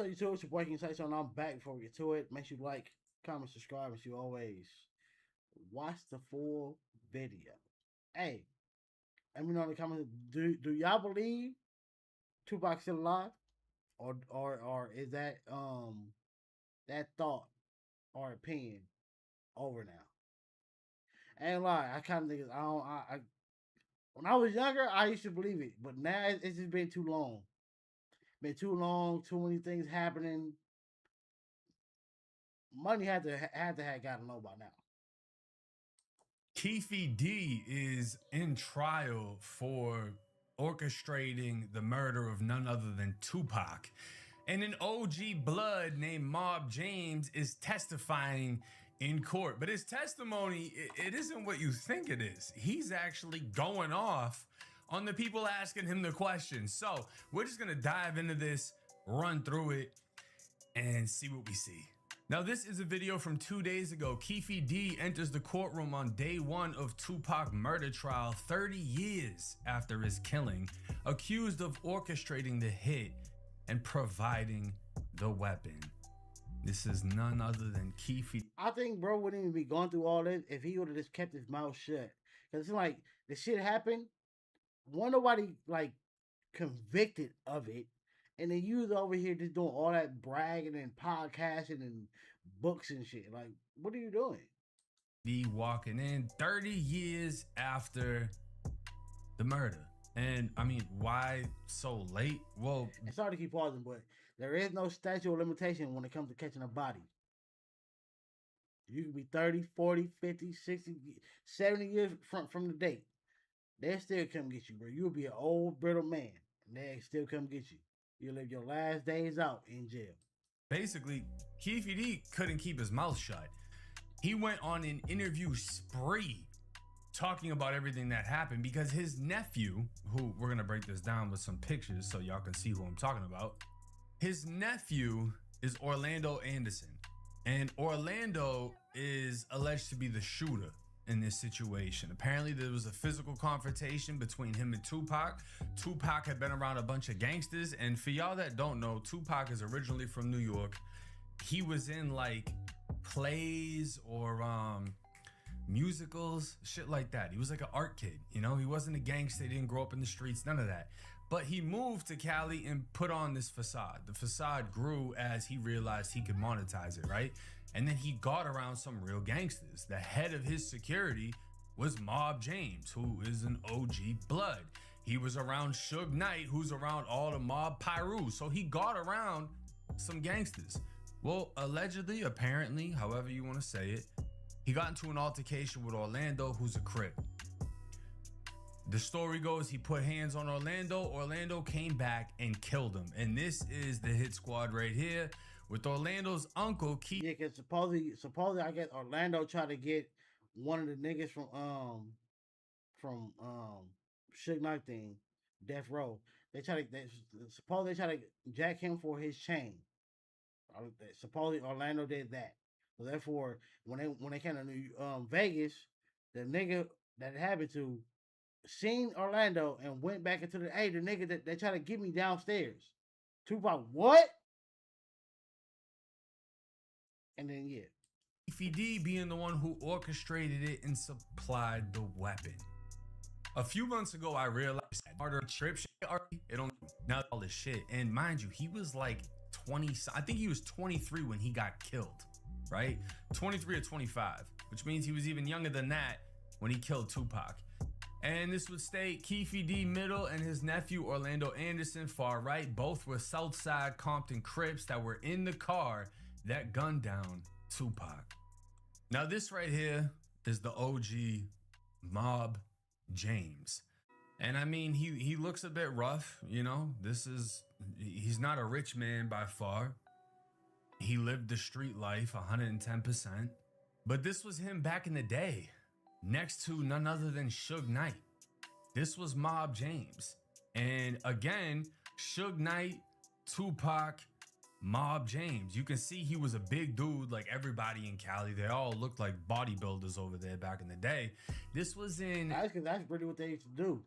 So you too, it's your boy King Say so, and I'm back. Before we get to it, make sure you like, comment, subscribe, and you always watch the full video. Hey, let me know in the comments. Do y'all believe Tupac still alive, or is that thought or opinion over now? I ain't lie, I kind of think I don't. When I was younger, I used to believe it, but now it's just been too long. Been too long. Too many things happening. Money had to have gotten low by now. Keefe D is in trial for orchestrating the murder of none other than Tupac. And an OG blood named Mob James is testifying in court. But his testimony, it isn't what you think it is. He's actually going off on the people asking him the questions. So we're just going to dive into this, run through it, and see what we see. Now, this is a video from 2 days ago. Keefe D enters the courtroom on day one of Tupac murder trial, 30 years after his killing, accused of orchestrating the hit and providing the weapon. This is none other than Keefe. I think bro wouldn't even be going through all this if he would have just kept his mouth shut. Cause it's like the shit happened, one nobody like convicted of it, and then you was over here just doing all that bragging and podcasting and books and shit. Like, what are you doing? D walking in 30 years after the murder. And I mean, why so late? Well, And sorry to keep pausing, but there is no statute of limitation when it comes to catching a body. You can be 30, 40, 50, 60, 70 years from the date. They'll still come get you, bro. You'll be an old, brittle man, and they'll still come get you. You'll live your last days out in jail. basically, Keefe D couldn't keep his mouth shut. He went on an interview spree talking about everything that happened because his nephew, who we're going to break this down with some pictures so y'all can see who I'm talking about. His nephew is Orlando Anderson, and Orlando is alleged to be the shooter in this situation. Apparently there was a physical confrontation between him and Tupac. Tupac had been around a bunch of gangsters, and for y'all that don't know, Tupac is originally from New York. He was in like plays or musicals, shit like that. He was like an art kid, you know? He wasn't a gangster, he didn't grow up in the streets, none of that. But he moved to Cali and put on this facade. The facade grew as he realized he could monetize it, right? And then he got around some real gangsters. The head of his security was Mob James, who is an OG blood. He was around Suge Knight, who's around all the Mob Pyru. So he got around some gangsters. Well, allegedly, apparently, however you want to say it, he got into an altercation with Orlando, who's a Crip. The story goes he put hands on Orlando. Orlando came back and killed him. And this is the hit squad right here with Orlando's uncle, Keefe. Yeah, because supposedly, I guess Orlando tried to get one of the niggas from Suge Knight thing, Death Row. Supposedly they try to jack him for his chain. Supposedly Orlando did that. So therefore, when they came to Vegas, the nigga that it happened to seen Orlando and went back into the nigga that they tried to get me downstairs. Tupac, what? And then yeah. Keefe D being the one who orchestrated it and supplied the weapon. A few months ago, I realized harder trip shit, it don't now all this shit. And mind you, he was like 20. I think he was 23 when he got killed, right? 23 or 25, which means he was even younger than that when he killed Tupac. And this would state Keefe D middle and his nephew Orlando Anderson far right. Both were Southside Compton Crips that were in the car that gunned down Tupac. Now this right here is the OG Mob James. And I mean, he looks a bit rough, you know. He's not a rich man by far. He lived the street life 110%. But this was him back in the day, next to none other than Suge Knight. This was Mob James. And again, Suge Knight, Tupac, Mob James. You can see he was a big dude like everybody in Cali. They all looked like bodybuilders over there back in the day. This was in... That's really what they used to do.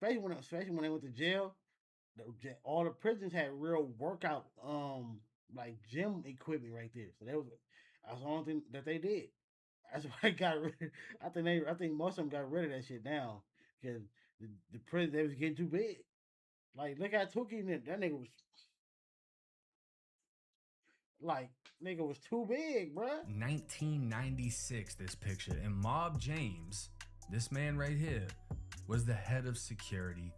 Especially when they went to jail. All the prisons had real workout like gym equipment right there. So that's the only thing that they did. That's why I got rid. I think most of them got rid of that shit now because the prison they was getting too big. Like look at Tuki, that nigga was like nigga was too big, bruh. 1996, this picture. And Mob James, this man right here, was the head of security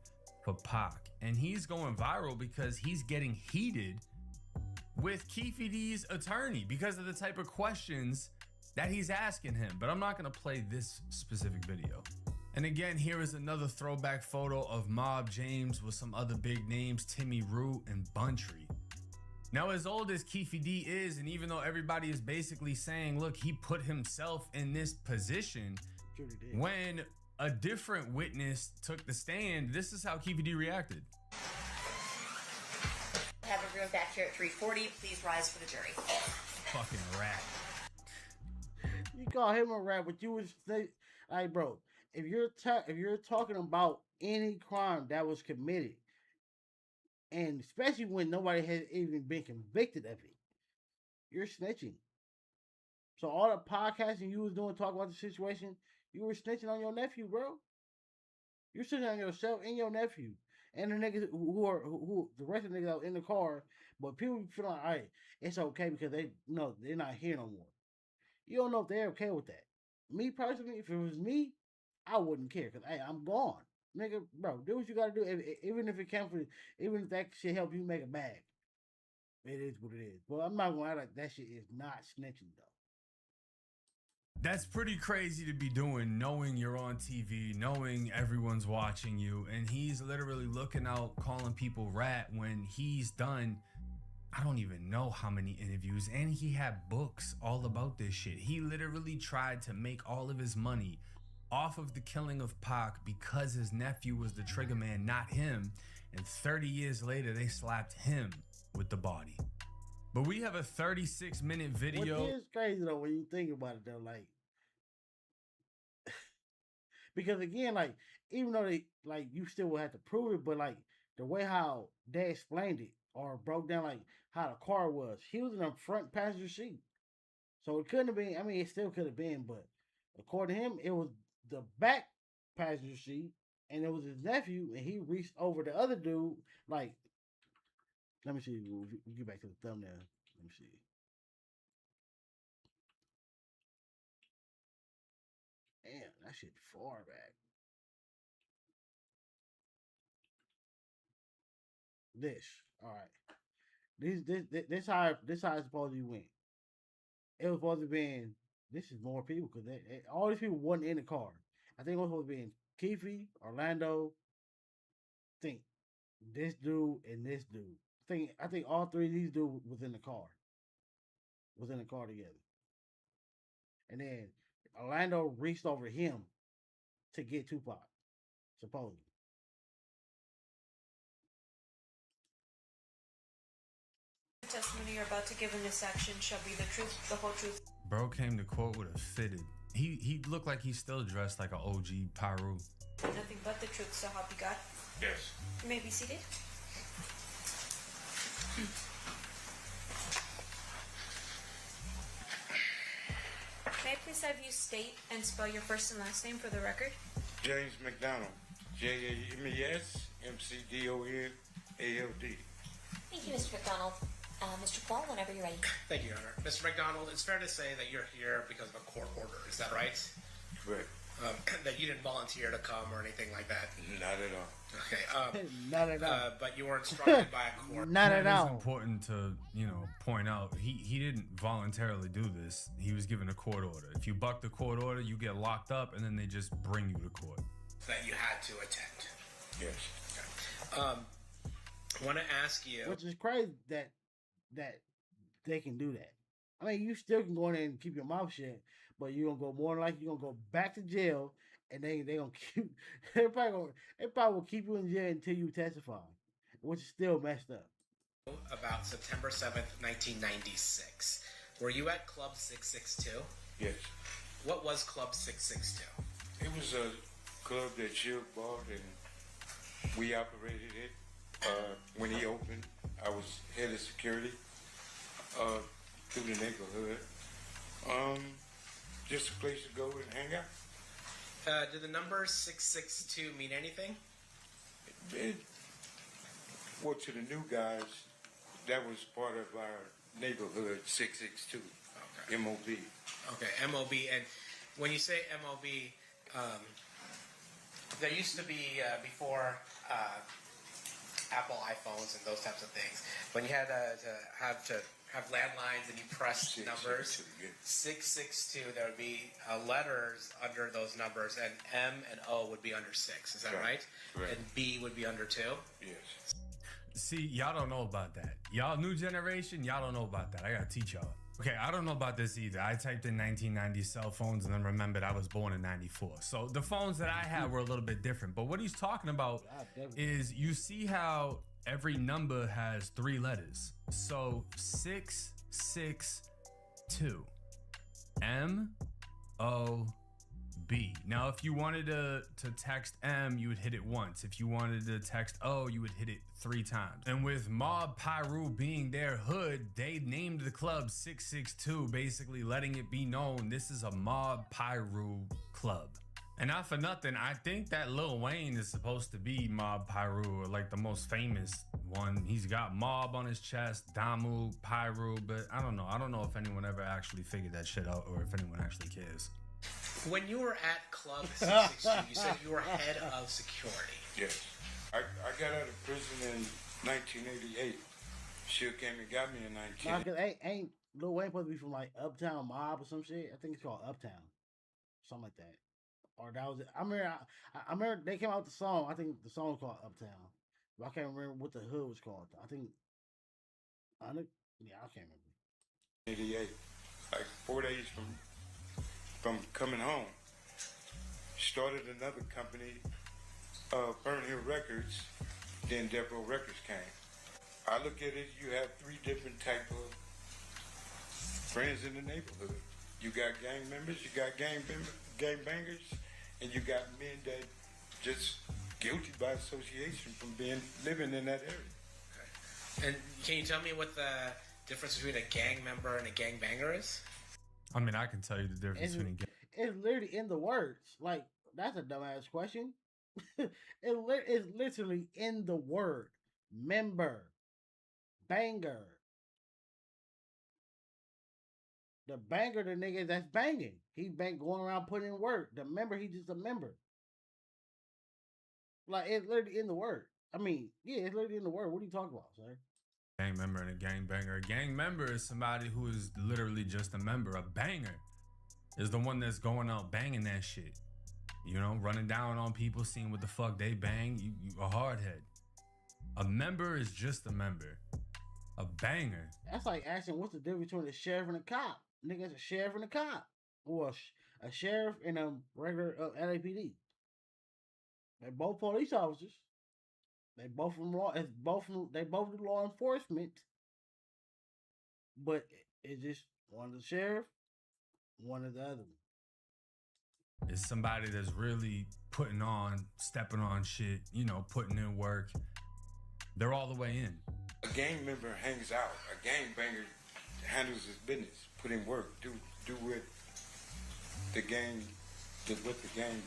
for Pac. And he's going viral because he's getting heated with Keefe D's attorney because of the type of questions that he's asking him. But I'm not going to play this specific video. And again, here is another throwback photo of Mob James with some other big names, Timmy Root and Buntry. Now, as old as Keefe D is, and even though everybody is basically saying, look, he put himself in this position, when a different witness took the stand, this is how Keefe D reacted. Have a room back here at 3:40. Please rise for the jury. Fucking rat. You call him a rat, but you would say, like, bro, if you're talking about any crime that was committed, and especially when nobody has even been convicted of it, you're snitching. So all the podcasting you was doing, talking about the situation, you were snitching on your nephew, bro. You're snitching on yourself and your nephew. And the niggas who the rest of the niggas out in the car, but people feel like, all right, it's okay because they're not here no more. You don't know if they're okay with that. Me personally, if it was me, I wouldn't care because hey, I'm gone, nigga, bro. Do what you gotta do, even if it can even if that shit help you make a bag. It is what it is. But I'm not gonna act like that shit is not snitching though. That's pretty crazy to be doing, knowing you're on TV, knowing everyone's watching you, and he's literally looking out, calling people rat when he's done, I don't even know how many interviews, and he had books all about this shit. He literally tried to make all of his money off of the killing of Pac because his nephew was the trigger man, not him, and 30 years later, they slapped him with the body. But we have a 36-minute video. What is crazy though when you think about it though, like because again, like even though they like you still will have to prove it, but like the way how they explained it or broke down like how the car was, he was in the front passenger seat, so it couldn't have been. I mean, it still could have been, but according to him, it was the back passenger seat, and it was his nephew, and he reached over the other dude like. Let me see. We'll get back to the thumbnail. Let me see. Damn, that shit far back. This, all right. This how it's supposed to be went. It was supposed to be. This is more people because all these people wasn't in the car. I think it was supposed to be Keefe, Orlando. Think this dude and this dude. I think all three of these dudes was in the car. Was in the car together. And then Orlando reached over him to get Tupac, supposedly. The testimony you're about to give in this section shall be the truth, the whole truth. Bro came to court with a fitted. He looked like he's still dressed like an OG Pyru. Nothing but the truth, so help you God. Yes. You may be seated. May I please have you state and spell your first and last name for the record? James McDonald. JAMESMCDONALD. Thank you, Mr. McDonald. Mr. Paul, whenever you're ready. Thank you, Your Honor. Mr. McDonald, it's fair to say that you're here because of a court order. Is that right? Correct. That you didn't volunteer to come or anything like that? Not at all. Okay. Not at all. But you were instructed by a court. Not at all. It's important to, point out he didn't voluntarily do this. He was given a court order. If you buck the court order, you get locked up and then they just bring you to court. That you had to attend. Yes. Okay. I want to ask you. Which is crazy that they can do that. I mean, you still can go in there and keep your mouth shut, but you're gonna go more than likely you're gonna go back to jail, and they gonna keep they probably will keep you in jail until you testify, which is still messed up. About September 7th, 1996. Were you at Club 662? Yes. What was Club 662? It was a club that Shield bought, and we operated it. When he opened, I was head of security. through the neighborhood. Just a place to go and hang out. Do the numbers 662 mean anything? Well, to the new guys, that was part of our neighborhood, 662, Okay. MOB. Okay, MOB. And when you say MOB, there used to be before Apple iPhones and those types of things, when you had to have landlines and you pressed numbers 662, there would be letters under those numbers, and M and O would be under 6. Is that right? Right. And B would be under 2. Yes. See, y'all don't know about that. Y'all new generation, y'all don't know about that. I gotta teach y'all. Okay, I don't know about this either. I typed in 1990 cell phones and then remembered I was born in 94. So the phones that I had were a little bit different. But what he's talking about is, you see how every number has 3 letters. So 662. M-O-B. Now, if you wanted to text M, you would hit it once. If you wanted to text O, you would hit it 3 times. And with Mob Pyru being their hood, they named the club 662, basically letting it be known this is a Mob Pyru club. And not for nothing, I think that Lil Wayne is supposed to be Mob Pyru, or like the most famous one. He's got Mob on his chest, Damu, Pyru, but I don't know. I don't know if anyone ever actually figured that shit out, or if anyone actually cares. When you were at Club 662, you said you were head of security. Yes. I got out of prison in 1988. Suge came and got me in 1988. Ain't Lil Wayne supposed to be from like Uptown Mob or some shit? I think it's called Uptown, something like that. Or that was it. I remember they came out with the song. I think the song was called Uptown, but I can't remember what the hood was called. I can't remember. 88, like 4 days from coming home. Started another company, Fern Hill Records. Then Death Row Records came. I look at it. You have 3 different type of friends in the neighborhood. You got gang members, you got gang bangers, and you got men that just guilty by association from living in that area. Okay. And can you tell me what the difference between a gang member and a gang banger is? I mean, I can tell you the difference between It's literally in the words. Like, that's a dumbass question. It's literally in the word. Member. Banger. The banger, the nigga that's banging. He been going around putting in work. The member, he just a member. Like, it's literally in the word. I mean, yeah, it's literally in the word. What are you talking about, sir? gang member and a gang banger. A gang member is somebody who is literally just a member. A banger is the one that's going out banging that shit. You know, running down on people, seeing what the fuck they bang. You a hardhead. A member is just a member. A banger. That's like asking what's the difference between a sheriff and a cop. Nigga, it's a sheriff and a cop. Or a sheriff and a regular LAPD. They're both police officers. They both from law. They both do law enforcement. But it's just one is the sheriff, one is the other one. It's somebody that's really stepping on shit, you know, putting in work. They're all the way in. A gang member hangs out. A gang banger handles his business, put in work, do what the gang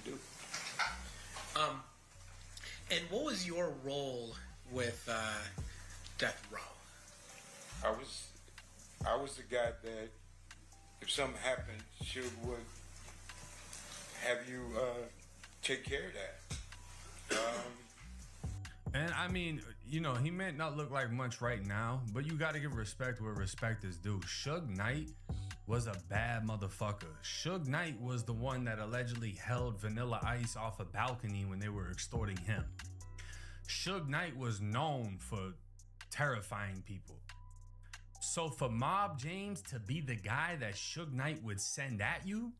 do. And what was your role with Death Row? I was the guy that if something happened, she would have you take care of that. And I mean, you know, he may not look like much right now, but you got to give respect where respect is due. Suge Knight was a bad motherfucker. Suge Knight was the one that allegedly held Vanilla Ice off a balcony when they were extorting him. Suge Knight was known for terrifying people. So for Mob James to be the guy that Suge Knight would send at you,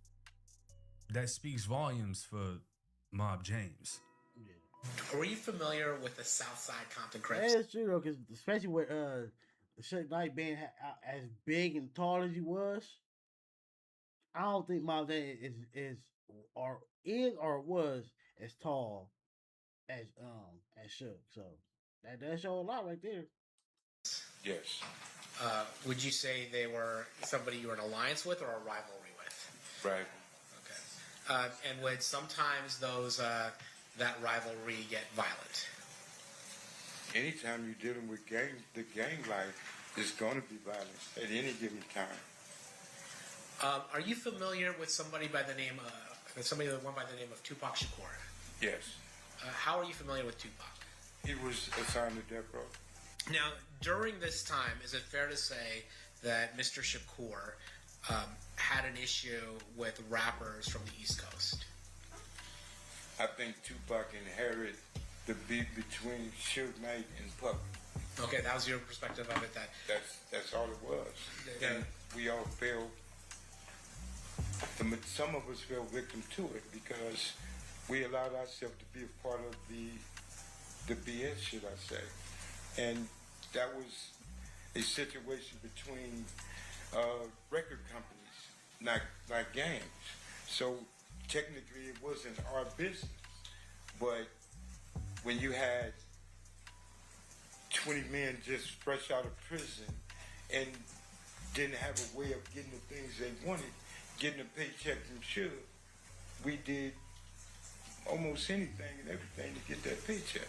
that speaks volumes for Mob James. Were you familiar with the Southside Compton Yeah, Crips? it's true though, because especially with Suge Knight being as big and tall as he was, I don't think Mob James is or was as tall as Suge. So that does show a lot right there. Yes. Would you say they were somebody you were in alliance with or a rivalry with? Rival. Okay. And would sometimes those that rivalry get violent? Anytime you're dealing with the gang life is going to be violent at any given time. Are you familiar with somebody by the name the one by the name of Tupac Shakur? Yes. How are you familiar with Tupac? He was assigned to death row. Now, during this time, is it fair to say that Mr. Shakur had an issue with rappers from the East Coast? I think Tupac inherited the beef between Suge Knight and Puff. Okay, that was your perspective of it. That's all it was. Yeah. And we all fell. Some of us fell victim to it because we allowed ourselves to be a part of the BS, should I say. And that was a situation between record companies, not gangs. So technically it wasn't our business. But when you had 20 men just fresh out of prison and didn't have a way of getting the things they wanted, getting a paycheck from Suge, we did almost anything and everything to get that paycheck.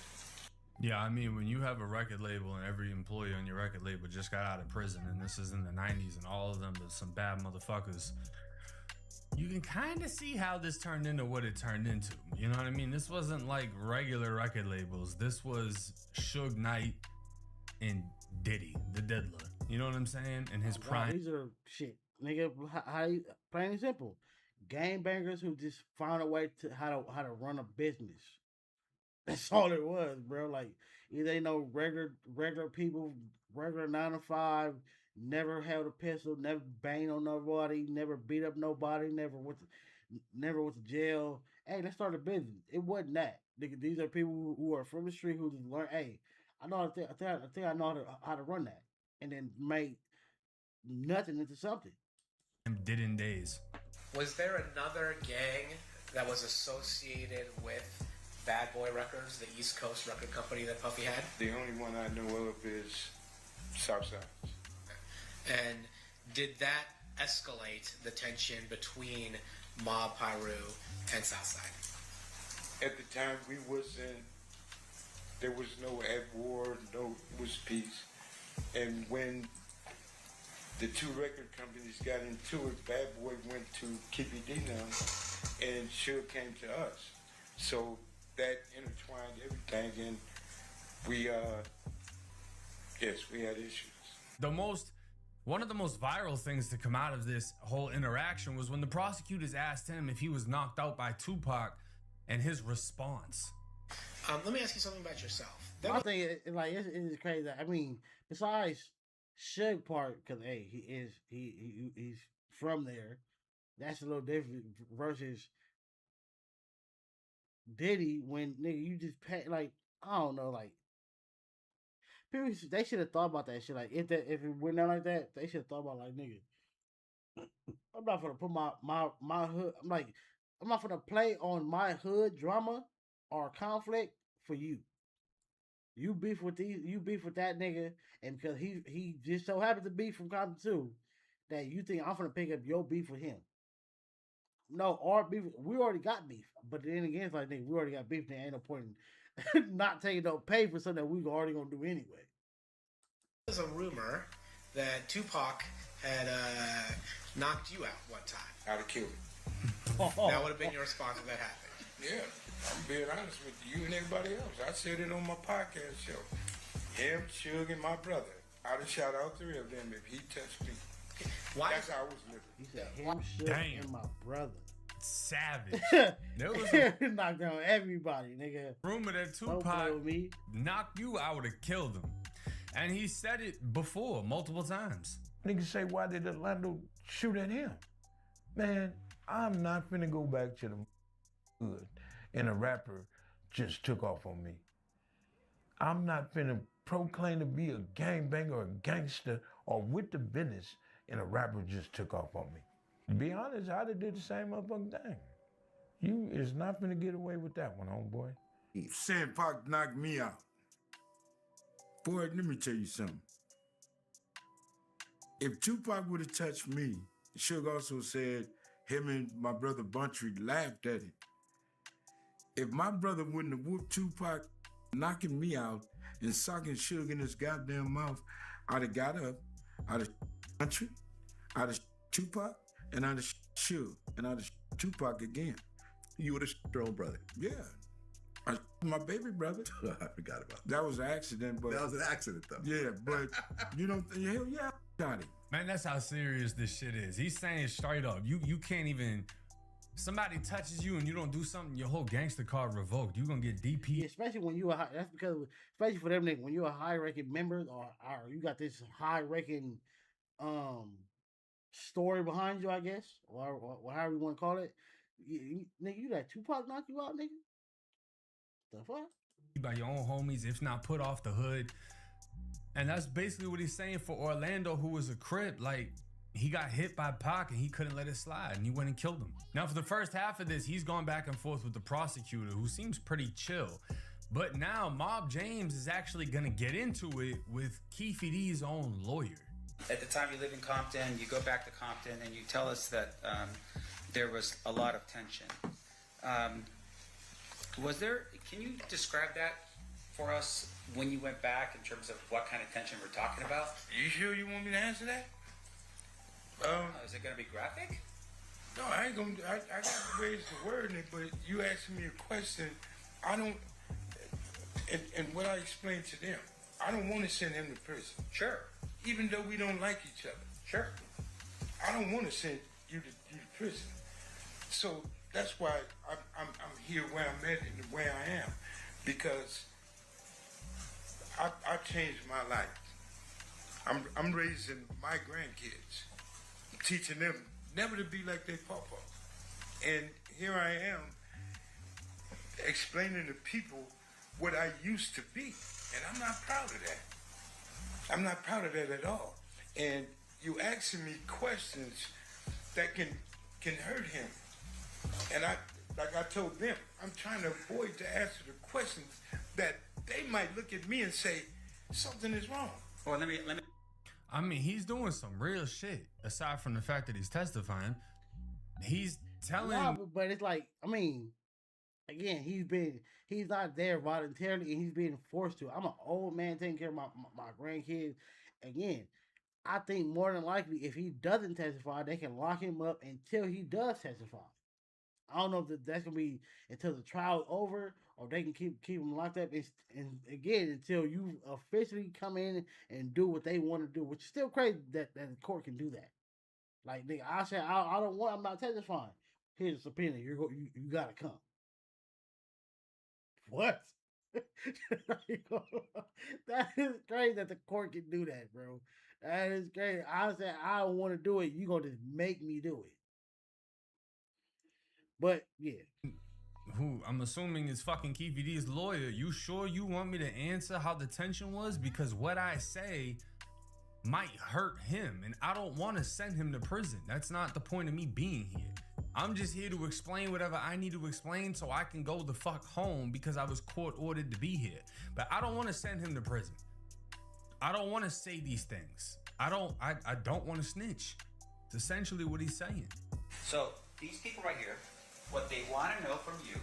Yeah, I mean, when you have a record label and every employee on your record label just got out of prison, and this is in the 90s, and all of them are some bad motherfuckers, you can kind of see how this turned into what it turned into. You know what I mean? This wasn't like regular record labels. This was Suge Knight and Diddy, the Diddler. You know what I'm saying? And his prime. These are shit, nigga. Plain and simple, gangbangers who just found a way to how to run a business. That's all it was, bro. Like, either they know regular people, regular 9 to 5, never held a pistol, never banged on nobody, never beat up nobody, never went to jail. Hey, let's start a business. It wasn't that. These are people who are from the street who just learn. Hey, I know. I think I know how to run that, and then make nothing into something. Did in days. Was there another gang that was associated with Bad Boy Records, the East Coast record company that Puffy had? The only one I know of is Southside. And did that escalate the tension between Mob Piru and Southside? At the time, there was no at war, it was peace. And when the two record companies got into it, Bad Boy went to Keefe now, and Suge came to us. So that intertwined everything, and we had issues. One of the most viral things to come out of this whole interaction was when the prosecutors asked him if he was knocked out by Tupac, and his response. Let me ask you something about yourself. I think it's crazy. I mean, besides Suge part, because hey, he's from there. That's a little different versus Diddy, when nigga you just pay, like, I don't know, like, people, they should have thought about that shit. Like, if it went down like that, they should have thought about, like, nigga, I'm not gonna put my hood. I'm not gonna play on my hood drama or conflict for you. You beef with that nigga, and because he just so happens to be from Compton too, that you think I'm gonna pick up your beef with him. No, our beef, we already got beef. But then again, it's like, nigga, we already got beef. There ain't no point in not taking no pay for something that we already gonna do anyway. There's a rumor that Tupac had knocked you out one time. I'd have killed him. That would have been your response if that happened. Yeah, I'm being honest with you and everybody else. I said it on my podcast show. Him, Suge, and my brother. I'd have shot all three of them if he touched me. Why? That's how I was living. He said, him, Suge, and my brother. Savage. There was a knocked down everybody, nigga. Rumor that Tupac knocked you out, would have killed him. And he said it before, multiple times. Niggas say, why did Orlando shoot at him? Man, I'm not finna go back to the hood and a rapper just took off on me. I'm not finna proclaim to be a gangbanger or a gangster or with the business and a rapper just took off on me. To be honest, I'd have did the same motherfucking thing. You is not finna get away with that one, homeboy. Saying Pac knocked me out. Boy, let me tell you something. If Tupac would have touched me, Suge also said him and my brother Buntry laughed at it. If my brother wouldn't have whooped Tupac, knocking me out and socking Suge in his goddamn mouth, I'd have got up, I'd have Buntry, I'd have Tupac, and I'd have Suge, and I'd have Tupac again. You would have your own brother. Yeah. My baby brother. I forgot about that. That was an accident, but That was an accident, though. yeah, but you don't hell yeah, got it. Man, that's how serious this shit is. He's saying straight up, you can't even. Somebody touches you and you don't do something, your whole gangster card revoked. You gonna get DP. Yeah, especially when you are. That's because, especially for them niggas, when you're a high-ranking member or you got this high-ranking story behind you, I guess, or however you want to call it. Nigga, you let Tupac knock you out, nigga? The fuck? By your own homies, if not put off the hood. And that's basically what he's saying for Orlando, who was a Crip. Like, he got hit by Pac and he couldn't let it slide and he went and killed him. Now, for the first half of this, he's gone back and forth with the prosecutor, who seems pretty chill. But now Mob James is actually gonna get into it with Keefe D's own lawyer. At the time you live in Compton, you go back to Compton and you tell us that there was a lot of tension. Can you describe that for us when you went back in terms of what kind of tension we're talking about? You sure you want me to answer that? Is it going to be graphic? No, I ain't gonna. I got ways to word it, but you asking me a question. I don't. And what I explained to them, I don't want to send him to prison. Sure. Even though we don't like each other. Sure. I don't want to send you to prison. So that's why I'm here where I'm at and where I am, because I've changed my life. I'm raising my grandkids, teaching them never to be like their papa. And here I am explaining to people what I used to be. And I'm not proud of that. I'm not proud of that at all. And you asking me questions that can hurt him. And like I told them, I'm trying to avoid to answer the questions that they might look at me and say, something is wrong. Well, let me. I mean, he's doing some real shit. Aside from the fact that he's testifying, he's telling. Nah, but it's like, I mean, again, he's not there voluntarily and he's being forced to. I'm an old man taking care of my grandkids. Again, I think more than likely, if he doesn't testify, they can lock him up until he does testify. I don't know if that's gonna be until the trial's over, or they can keep him locked up. And again, until you officially come in and do what they want to do, which is still crazy that the court can do that. Like, nigga, I said I'm not testifying. Here's a subpoena. You gotta come. What? That is crazy that the court can do that, bro. That is crazy. I said I don't want to do it. You gonna just make me do it. But yeah. Who I'm assuming is fucking Keefe D's lawyer. You sure you want me to answer how the tension was? Because what I say might hurt him, and I don't want to send him to prison. That's not the point of me being here. I'm just here to explain whatever I need to explain so I can go the fuck home because I was court ordered to be here. But I don't want to send him to prison. I don't want to say these things. I don't want to snitch. It's essentially what he's saying. So these people right here, what they want to know from you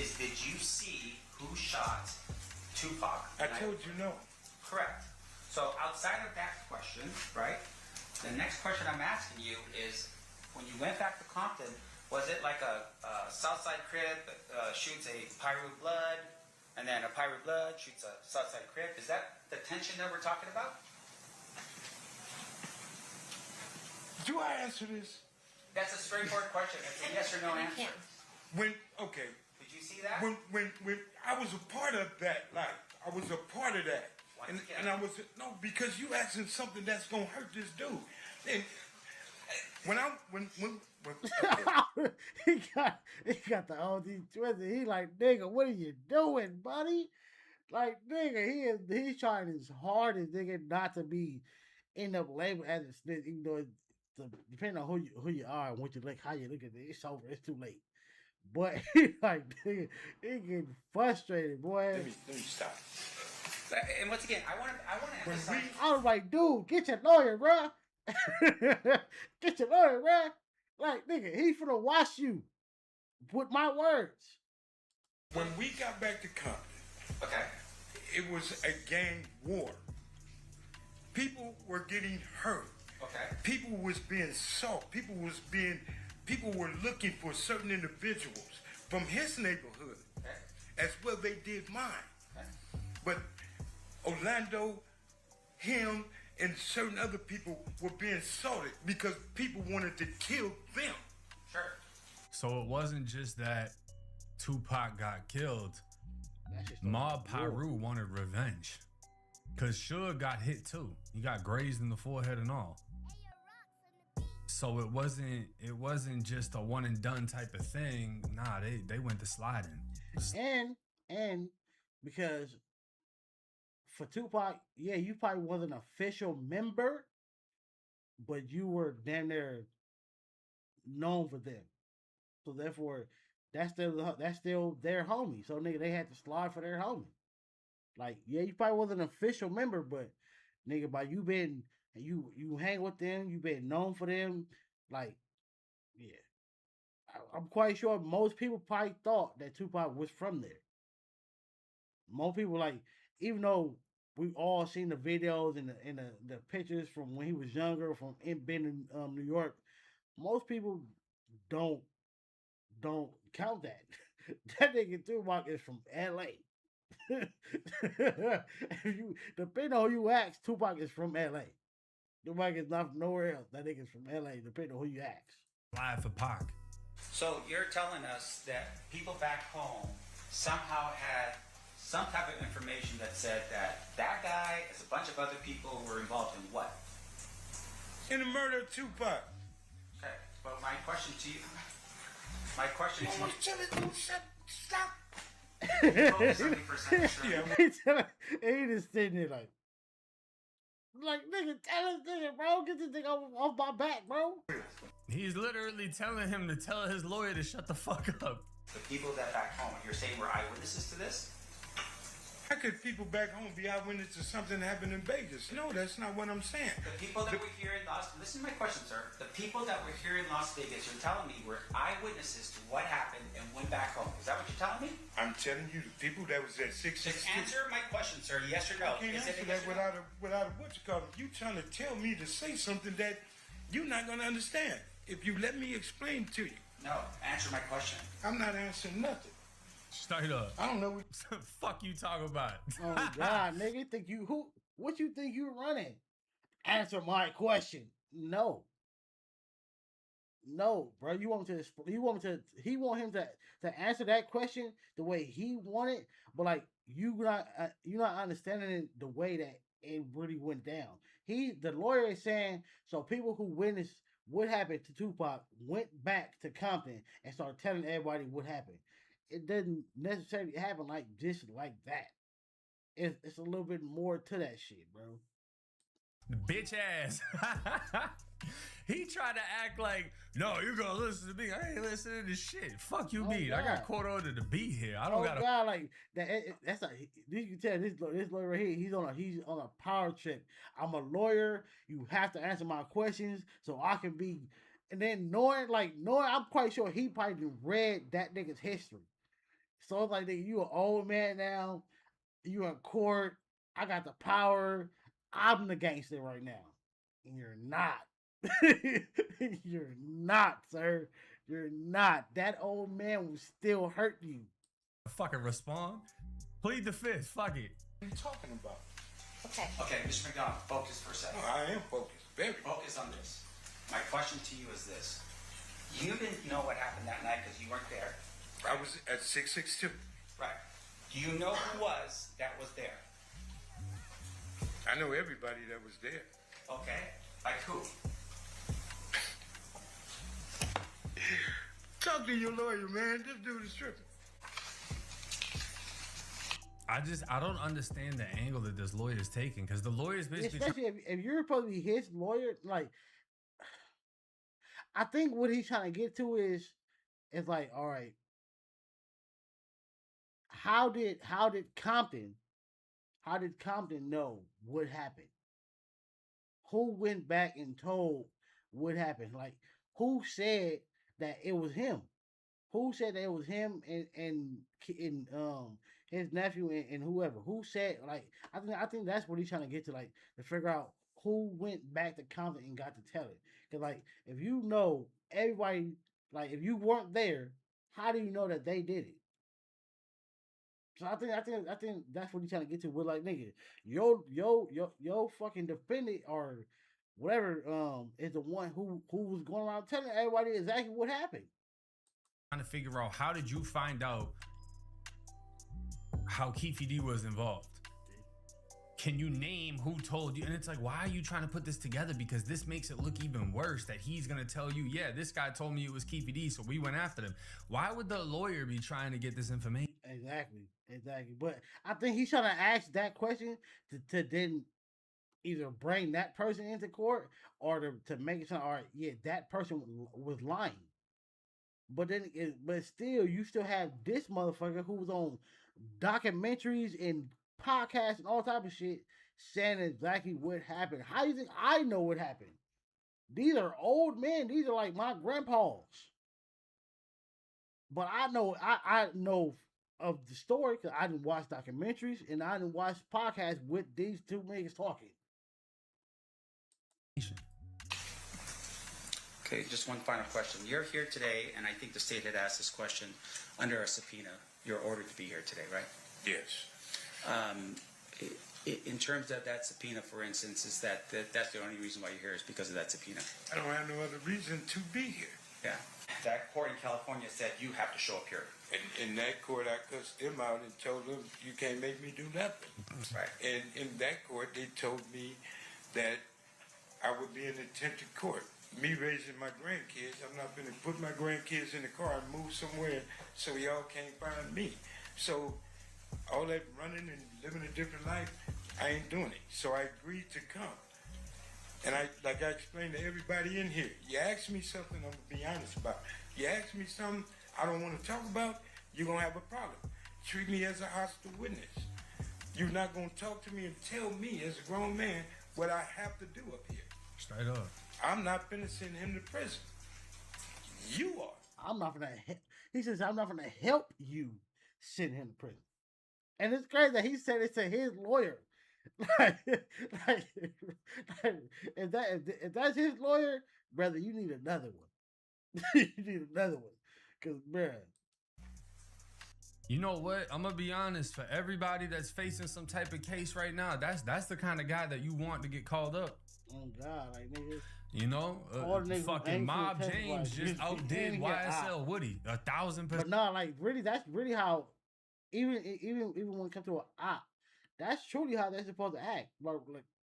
is, did you see who shot Tupac? I told you no. Correct. So outside of that question, right, the next question I'm asking you is, when you went back to Compton, was it like a Southside Crip shoots a Pyru Blood, and then a Pyru Blood shoots a Southside Crip? Is that the tension that we're talking about? Do I answer this? That's a straightforward question. It's a yes or no answer. Okay. Did you see that? When I was a part of that life, I was a part of that. And I was, no, because you asking something that's gonna hurt this dude. And okay. he got the OG twisted. He like, nigga, what are you doing, buddy? Like, nigga, he's trying his hardest, nigga, not to be end up labeled as a snitch, even though depending on who you are and what you look, how you look at it, it's over. It's too late. But he like, nigga, he getting frustrated, boy. Let me stop. And once again, I want to emphasize. I was like, dude, get your lawyer, bro. Get your lawyer, man. Like, nigga, he finna wash you with my words. When we got back to Compton, Okay. it was a gang war. People were getting hurt. Okay. People was being sought. People were looking for certain individuals from his neighborhood, Okay. as well they did mine. Okay. But Orlando, him, and certain other people were being sorted because people wanted to kill them. Sure. So it wasn't just that Tupac got killed. That's just Mob a war. Pyru wanted revenge. Cause Suge got hit too. He got grazed in the forehead and all. So it wasn't just a one and done type of thing. Nah, they went to sliding. And because for Tupac, yeah, you probably wasn't an official member, but you were damn near known for them. So therefore, that's still their homie. So nigga, they had to slide for their homie. Like, yeah, you probably wasn't an official member, but nigga, by you been you hang with them, you been known for them. Like, yeah, I'm quite sure most people probably thought that Tupac was from there. Most people, like, even though we've all seen the videos and the pictures from when he was younger, from being in New York, most people don't count that. That nigga Tupac is from LA. If you depending on who you ask, Tupac is from LA. Tupac is not from nowhere else. That nigga's from LA, depending on who you ask. Live for Pac. So you're telling us that people back home somehow had some type of information that said that that guy, as a bunch of other people, were involved in what? In the murder of Tupac. Okay, but my question to you, Stop. focus on me for a second, sir. He just sitting there like, nigga, tell this nigga, bro, get this nigga off my back, bro. He's literally telling him to tell his lawyer to shut the fuck up. The people that back home, you're saying were eyewitnesses to this? How could people back home be eyewitnesses to something that happened in Vegas? No, that's not what I'm saying. The people that were here in Las Vegas, listen to my question, sir. The people that were here in Las Vegas, you're telling me, were eyewitnesses to what happened and went back home. Is that what you're telling me? I'm telling you, the people that was at 662. Just answer my question, sir. Yes or no? I can't Is it answer a that yes or no? without a what you call it. You trying to tell me to say something that you're not going to understand. If you let me explain to you. No, answer my question. I'm not answering nothing. Straight up. I don't know what Fuck you talking about. Oh God, nigga, think you who? What you think you running? Answer my question. No, bro. You want him to? He want him to answer that question the way he wanted, but like you not understanding it the way that it really went down. The lawyer is saying so people who witnessed what happened to Tupac went back to Compton and started telling everybody what happened. It didn't necessarily happen like that. It's a little bit more to that shit, bro. Bitch ass. He tried to act like, no, you gonna listen to me. I ain't listening to shit. Fuck you, beat. I got court ordered to be here. I don't gotta. God, like that. That's a. You can tell this lawyer right here. He's on a power trip. I'm a lawyer. You have to answer my questions so I can be. And then knowing, I'm quite sure he probably read that nigga's history. So it's like, nigga, you an old man now. You in court. I got the power. I'm the gangster right now. And you're not. You're not, sir. You're not. That old man will still hurt you. Fucking respond. Plead the fifth. Fuck it. What are you talking about? Okay. Okay, Mr. McDonald, focus for a second. No, I am focused. Very Focus on this. My question to you is this. You didn't know what happened that night because you weren't there. I was at 662. Right. Do you know who that was there? I know everybody that was there. Okay. Like who? Talk to your lawyer, man. This dude is tripping. I don't understand the angle that this lawyer is taking because the lawyer is basically Especially if you're supposed to be his lawyer, like I think what he's trying to get to is like, all right, how did Compton know what happened? who went back and told what happened? Like, who said that it was him? Who said that it was him and his nephew and whoever? Who said, like, I think that's what he's trying to get to, like, to figure out who went back to Compton and got to tell it. Cause like if you know everybody, like if you weren't there, how do you know that they did it? So I think that's what he's trying to get to. With like, nigga, yo fucking defendant or whatever is the one who was going around telling everybody exactly what happened. Trying to figure out, how did you find out how Keefe D was involved? Can you name who told you? And it's like, why are you trying to put this together? Because this makes it look even worse that he's going to tell you, yeah, this guy told me it was Keefe D, so we went after them. Why would the lawyer be trying to get this information? Exactly. But I think he's trying to ask that question to then either bring that person into court or to make it sound, all right, yeah, that person was lying. But then, but still, you still have this motherfucker who was on documentaries and podcasts and all type of shit saying exactly what happened. How do you think I know what happened? These are old men. These are like my grandpas. But I know of the story because I didn't watch documentaries and I didn't watch podcasts with these two niggas talking. Okay, just one final question. You're here today, and I think the state had asked this question under a subpoena. You're ordered to be here today, right? Yes. In terms of that subpoena, for instance, is that's the only reason why you're here is because of that subpoena? I don't have no other reason to be here. Yeah. That court in California said you have to show up here. And in that court, I cussed them out and told them, you can't make me do nothing. Right. And in that court, they told me that I would be in attempted court. Me raising my grandkids, I'm not going to put my grandkids in the car and move somewhere so y'all can't find me. So all that running and living a different life, I ain't doing it. So I agreed to come. And like I explained to everybody in here, you ask me something, I'm going to be honest about it. You ask me something I don't want to talk about, you're going to have a problem. Treat me as a hostile witness. You're not going to talk to me and tell me as a grown man what I have to do up here. Straight up. I'm not finna send him to prison. You are. I'm not gonna. He says I'm not gonna help you send him to prison. And it's crazy that he said it to his lawyer. like, if that's his lawyer, brother, you need another one. You need another one, cause bruh. You know what? I'm gonna be honest. For everybody that's facing some type of case right now, that's the kind of guy that you want to get called up. Oh God, like niggas. You know, fucking Mob James just outdid YSL Woody 1,000%. But no, like really, that's really how. Even when it comes to an op, that's truly how they're supposed to act.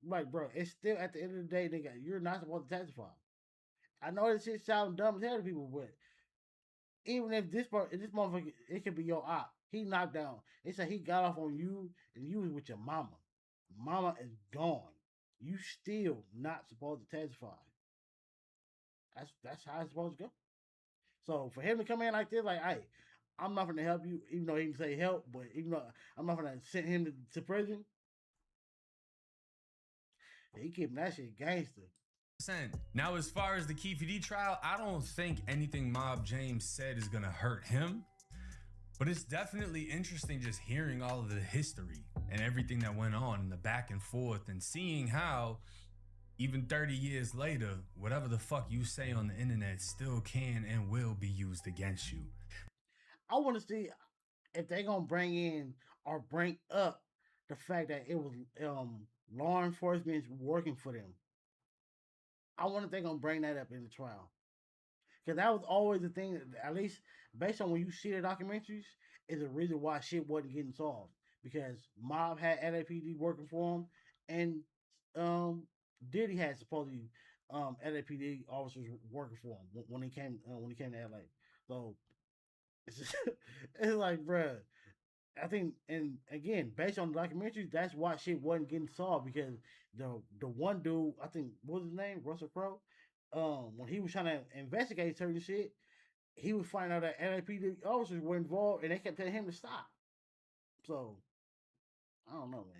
Like, bro, it's still at the end of the day, nigga, you're not supposed to testify. I know this shit sounds dumb as hell to people, but even if this motherfucker, it could be your op. He knocked down. They said he got off on you, and you was with your mama. Mama is gone. You still not supposed to testify. That's how it's supposed to go. So for him to come in like this, like, hey, I'm not gonna help you, even though he can say help, but even though I'm not gonna send him to prison, he keeping that shit gangster. Now, as far as the Keefe D trial, I don't think anything Mob James said is gonna hurt him. But it's definitely interesting just hearing all of the history and everything that went on and the back and forth and seeing how even 30 years later, whatever the fuck you say on the internet still can and will be used against you. I want to see if they're going to bring in or bring up the fact that it was law enforcement working for them. I wonder if they're going to bring that up in the trial. Because that was always the thing, at least based on when you see the documentaries, is the reason why shit wasn't getting solved. Because Mob had LAPD working for him, and Diddy had supposedly LAPD officers working for him when he came to LA. So it's like, bruh, I think, and again, based on the documentaries, that's why shit wasn't getting solved, because the one dude, I think, what was his name, Russell Crowe, when he was trying to investigate certain shit, he was finding out that LAPD officers were involved, and they kept telling him to stop. So I don't know, man.